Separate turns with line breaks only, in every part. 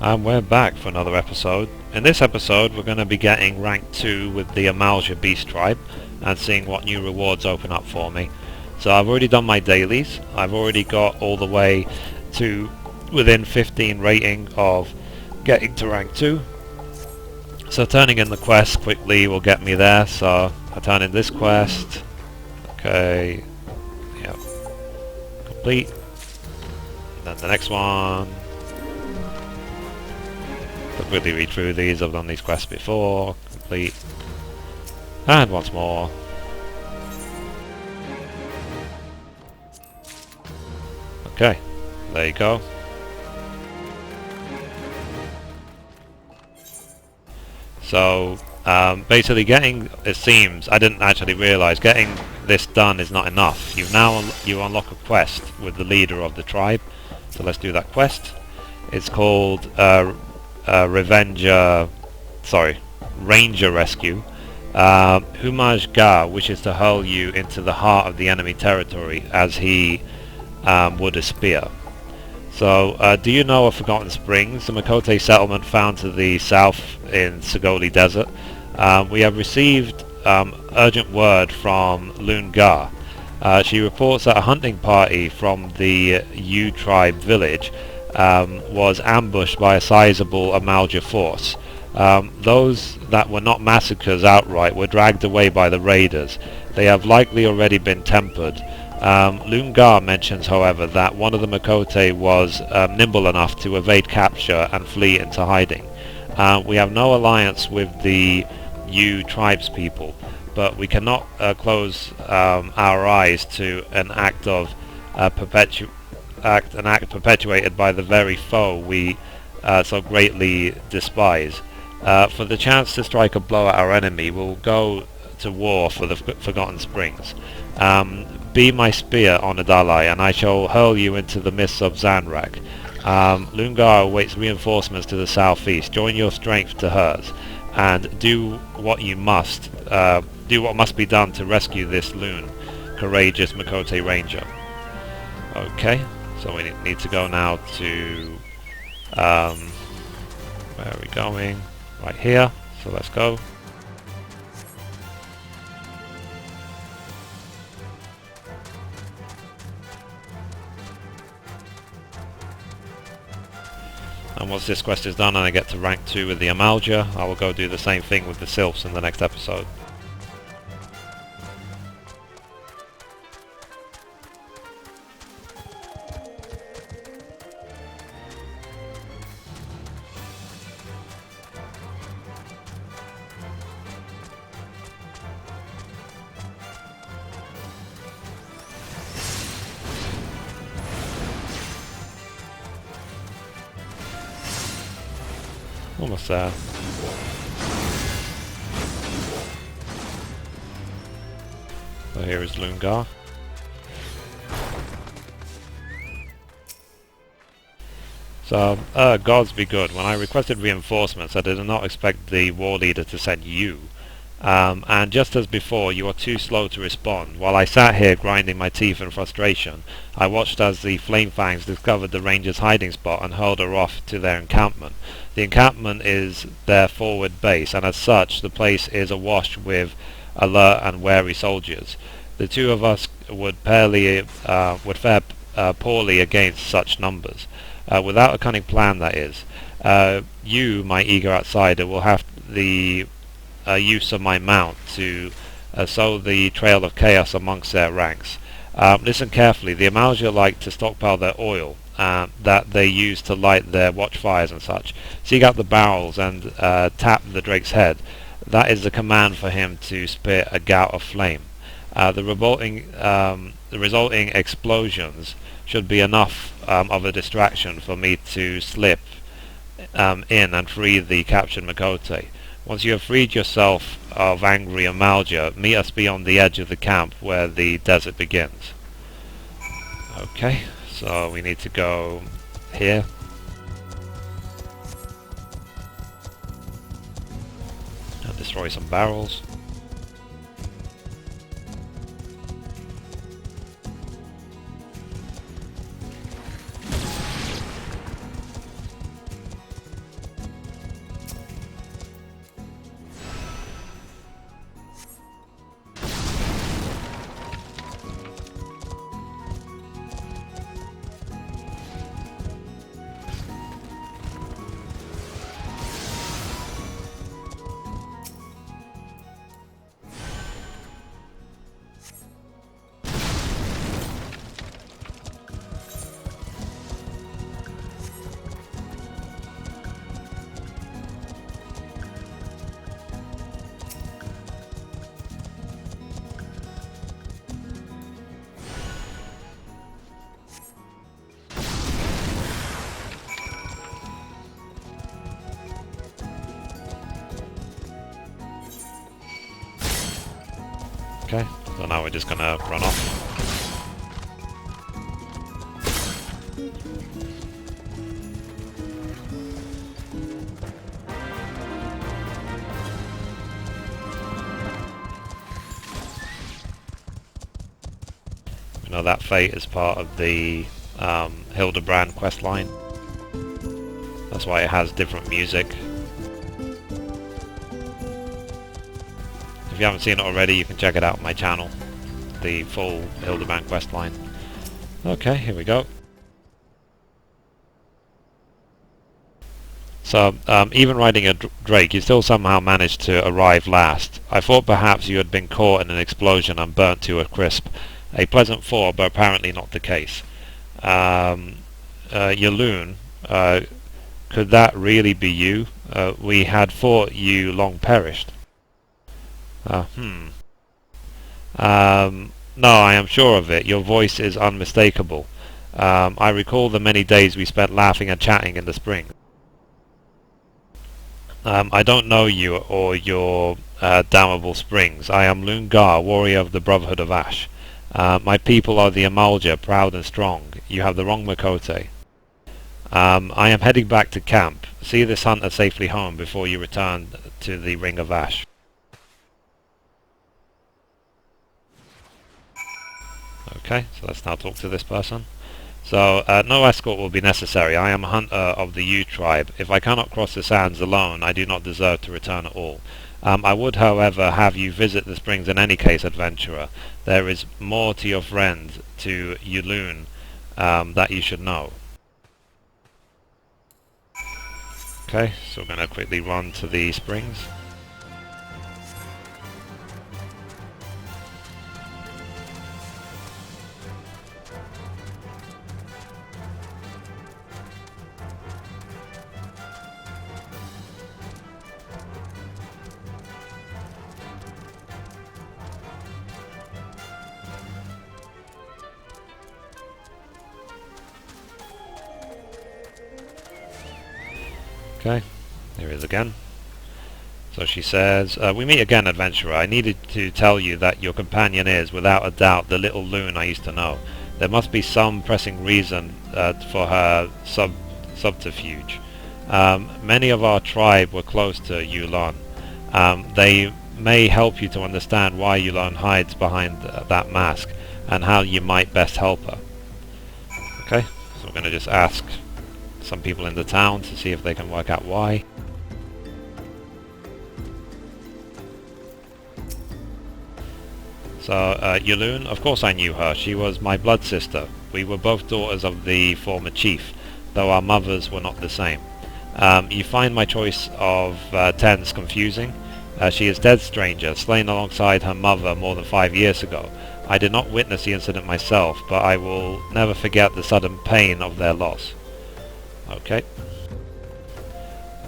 And we're back for another episode. In this episode we're going to be getting rank 2 with the Amalj'aa beast tribe and seeing what new rewards open up for me. So I've already done my dailies. I've already got all the way to within 15 rating of getting to rank 2. So turning in the quest quickly will get me there. So I turn in this quest. Okay. Yep. Complete. And then the next one. I'll quickly read through these. I've done these quests before. Complete. And once more. Okay. There you go. So basically getting, it seems, I didn't actually realise, getting this done is not enough. You unlock a quest with the leader of the tribe. So let's do that quest. It's called Ranger Rescue. Amalj'aa wishes to hurl you into the heart of the enemy territory as he would a spear. So, do you know of Forgotten Springs, the Makote settlement found to the south in Sagoli Desert? We have received urgent word from Allowances. She reports that a hunting party from the U tribe village was ambushed by a sizable Amalj'aa force. Those that were not massacres outright were dragged away by the raiders. They have likely already been tempered. Allowances mentions, however, that one of the Makote was nimble enough to evade capture and flee into hiding. We have no alliance with the U tribespeople, but we cannot close our eyes to an act perpetuated by the very foe we so greatly despise. For the chance to strike a blow at our enemy, we'll go to war for the Forgotten Springs. Be my spear, honoured ally, and I shall hurl you into the mists of Zanrak. Allowances awaits reinforcements to the southeast. Join your strength to hers, and do what must be done to rescue this loon, courageous Makote ranger. Okay, so we need to go now to where are we going? Right here. So let's go. And once this quest is done and I get to rank 2 with the Amalj'aa, I will go do the same thing with the Sylphs in the next episode. Almost there. So here is Allowances. So, gods be good. When I requested reinforcements, I did not expect the war leader to send you. And just as before, you are too slow to respond. While I sat here grinding my teeth in frustration, I watched as the Flamefangs discovered the ranger's hiding spot and hurled her off to their encampment. The encampment is their forward base, and as such, the place is awash with alert and wary soldiers. The two of us would fare poorly against such numbers. Without a cunning plan, that is. You, my eager outsider, will have the use of my mount to sow the trail of chaos amongst their ranks. Listen carefully. The Amalj'aa like to stockpile their oil that they use to light their watchfires and such. Seek out the barrels and tap the drake's head. That is the command for him to spit a gout of flame. The resulting explosions should be enough of a distraction for me to slip in and free the captured Makote. Once you have freed yourself of angry Amalj'aa, meet us beyond the edge of the camp where the desert begins. Okay, so we need to go here. And destroy some barrels. Okay, so now we're just gonna run off. You know that fate is part of the Hildebrand quest line. That's why it has different music. If you haven't seen it already, you can check it out on my channel. The full Hildebrand quest line. Okay, here we go. So, even riding a drake, you still somehow managed to arrive last. I thought perhaps you had been caught in an explosion and burnt to a crisp. A pleasant thought, but apparently not the case. Yaloon, could that really be you? We had thought you long perished. No, I am sure of it. Your voice is unmistakable. I recall the many days we spent laughing and chatting in the spring. I don't know you or your damnable springs. I am Lungar, warrior of the Brotherhood of Ash. My people are the Amalj'aa, proud and strong. You have the wrong Makote. I am heading back to camp. See this hunter safely home before you return to the Ring of Ash. Okay, so let's now talk to this person. So, no escort will be necessary. I am a hunter of the Yu tribe. If I cannot cross the sands alone, I do not deserve to return at all. I would, however, have you visit the springs in any case, adventurer. There is more to your friend, to Yaloon, that you should know. Okay, so we're going to quickly run to the springs. Okay, here he is again. So she says, we meet again, adventurer. I needed to tell you that your companion is, without a doubt, the little loon I used to know. There must be some pressing reason for her subterfuge. Many of our tribe were close to Yulon. They may help you to understand why Yulon hides behind that mask, and how you might best help her. Okay, so we're going to just ask some people in the town to see if they can work out why. So, Yaloon, of course I knew her. She was my blood sister. We were both daughters of the former chief, though our mothers were not the same. You find my choice of tense confusing? She is dead, stranger, slain alongside her mother more than 5 years ago. I did not witness the incident myself, but I will never forget the sudden pain of their loss. Okay.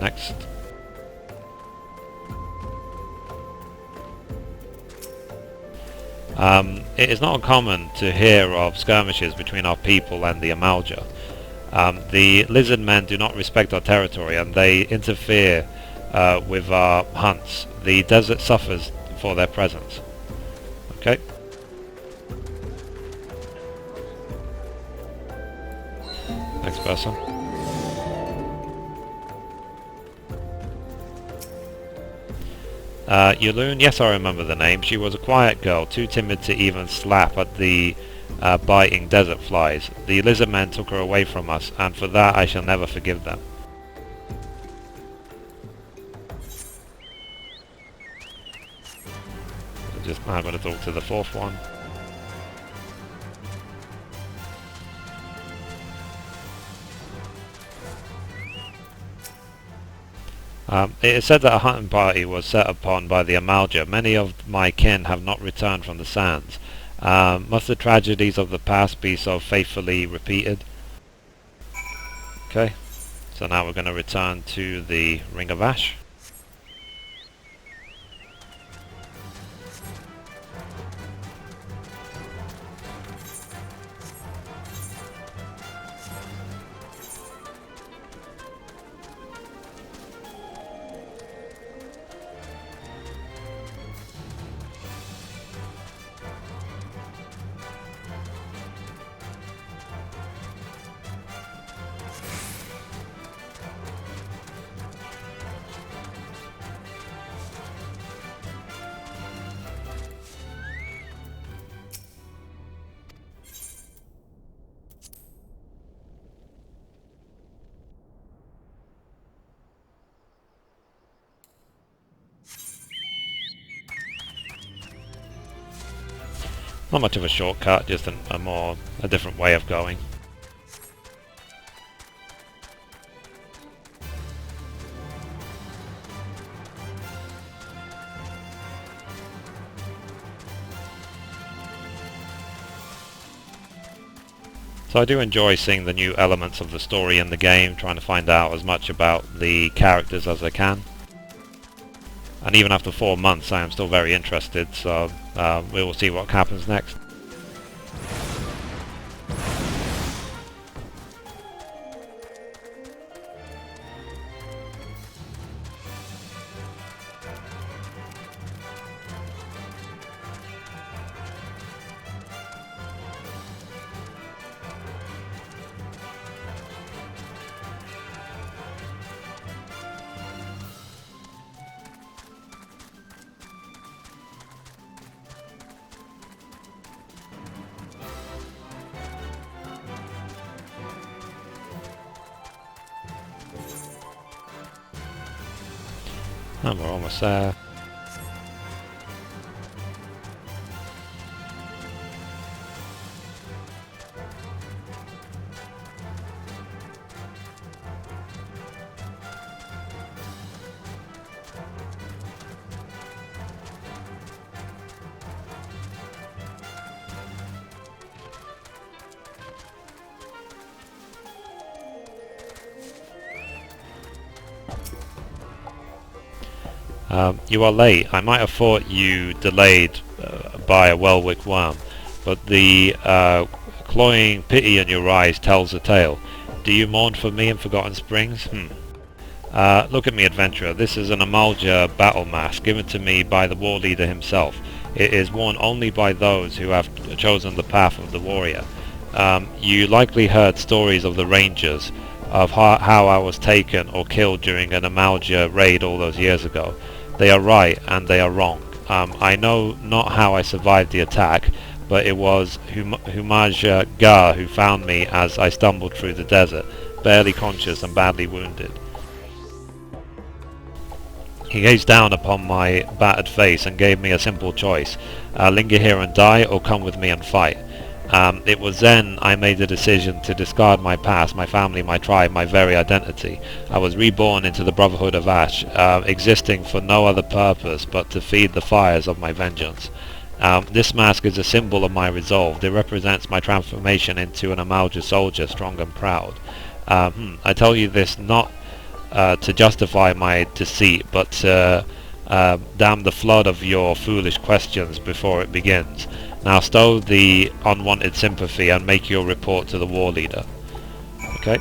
Next. It is not uncommon to hear of skirmishes between our people and the Amalj'aa. The lizard men do not respect our territory, and they interfere with our hunts. The desert suffers for their presence. Okay. Next person. Yaloon, yes, I remember the name. She was a quiet girl, too timid to even slap at the biting desert flies. The lizard men took her away from us, and for that I shall never forgive them. Just now going to talk to the fourth one. It is said that a hunting party was set upon by the Amalj'aa. Many of my kin have not returned from the sands. Must the tragedies of the past be so faithfully repeated? Okay, so now we're going to return to the Ring of Ash. not much of a shortcut, just a different way of going. So I do enjoy seeing the new elements of the story in the game, trying to find out as much about the characters as I can. And even after 4 months I am still very interested, so we will see what happens next. And we're almost there. You are late. I might have thought you delayed by a well-wicked worm, but the cloying pity in your eyes tells the tale. Do you mourn for me in Forgotten Springs? Look at me, adventurer. This is an Amalj'aa battle mask given to me by the war leader himself. It is worn only by those who have chosen the path of the warrior. You likely heard stories of the rangers, of how I was taken or killed during an Amal'jaa raid all those years ago. They are right and they are wrong. I know not how I survived the attack, but it was Amalj'aa who found me as I stumbled through the desert, barely conscious and badly wounded. He gazed down upon my battered face and gave me a simple choice: linger here and die, or come with me and fight. It was then I made the decision to discard my past, my family, my tribe, my very identity. I was reborn into the Brotherhood of Ash, existing for no other purpose but to feed the fires of my vengeance. This mask is a symbol of my resolve. It represents my transformation into an Amalj'aa soldier, strong and proud. I tell you this not to justify my deceit, but to dam the flood of your foolish questions before it begins. Now stow the unwanted sympathy and make your report to the war leader. Okay.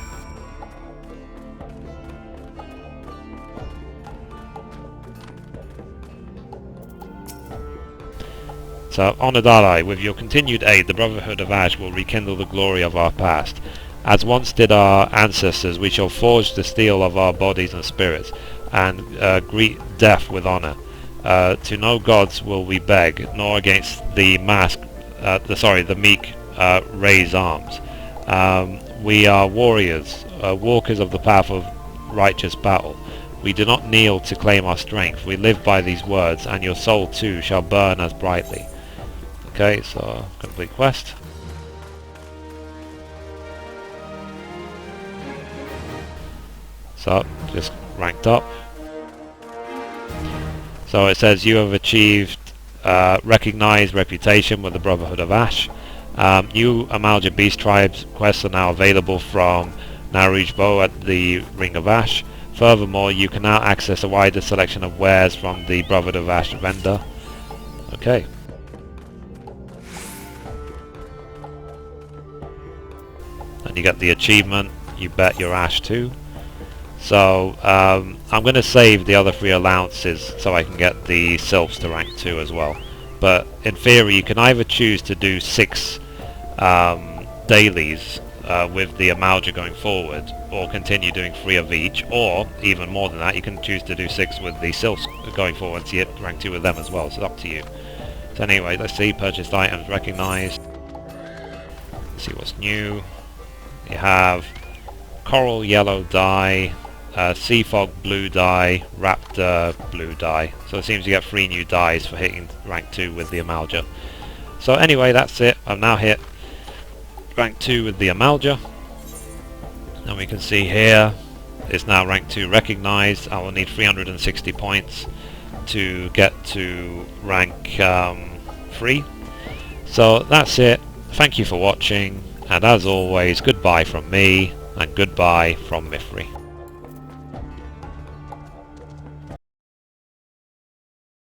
So, Honoured Ally, with your continued aid, the Brotherhood of Ash will rekindle the glory of our past. As once did our ancestors, we shall forge the steel of our bodies and spirits, and greet death with honour. To no gods will we beg, nor against the the meek raise arms. We are warriors, walkers of the path of righteous battle. We do not kneel to claim our strength. We live by these words, and your soul too shall burn as brightly. Okay, so complete quest. So, just ranked up. So it says you have achieved recognized reputation with the Brotherhood of Ash. New Amalj'aa Beast Tribes quests are now available from Narujbo at the Ring of Ash. Furthermore, you can now access a wider selection of wares from the Brotherhood of Ash vendor. Okay. And you get the achievement, you bet your Ash too. So I'm going to save the other 3 allowances so I can get the Sylphs to rank 2 as well. But in theory you can either choose to do 6 dailies with the Amalj'aa going forward, or continue doing 3 of each, or even more than that, you can choose to do 6 with the Sylphs going forward and see it rank 2 with them as well, so it's up to you. So anyway, let's see, purchased items recognized. Let's see what's new. You have Coral Yellow dye, Sea Fog blue dye, Raptor blue dye. So it seems you get 3 new dyes for hitting rank 2 with the Amalj'aa. So anyway, that's it. I've now hit rank 2 with the Amalj'aa, and we can see here it's now rank 2 recognized. I will need 360 points to get to rank 3. So that's it. Thank you for watching, and as always, goodbye from me and goodbye from Mithrie.